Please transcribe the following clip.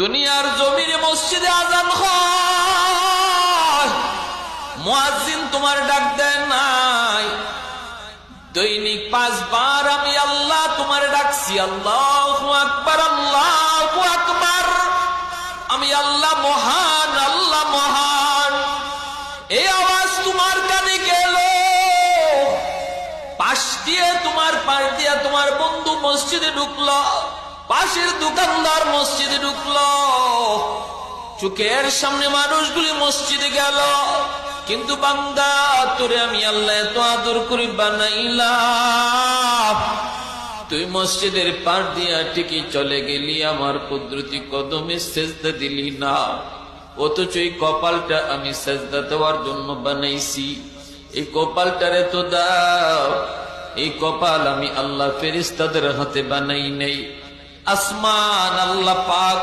দুনিয়ার জমিনে মসজিদে আযান হয়, মুয়াজ্জিন তোমার ডাক দেয় নাই। দৈনিক 5 বার আমি আল্লাহ তোমার ডাকছি, আল্লাহু আকবার, আল্লাহু আকবার। আমি আল্লাহ মহান, আল্লাহ মহান। এই আওয়াজ তোমার কানে গেল, পাশ দিয়ে তোমার পাশ দিয়ে তোমার বন্ধু মসজিদে ঢুকলো, পাশের দোকানদার মসজিদে ঢুকলো, চোখের সামনে মানুষগুলি মসজিদে গেল। কিন্তু বান্দা, তোরে আমি আল্লাহ এত আদর করে বানাইলাম, তুই মসজিদের পার দিয়া ঠিকই চলে গেলি, আমার কুদরতি কদমে সেজদা দিলি না। অথচ এই কপালটা আমি সেজদা দেওয়ার জন্য বানাইছি। এই কপালটারে তো দাও। এই কপাল আমি আল্লাহ ফেরেশতাদের হাতে বানাই নাই। আসমান আল্লাহ পাক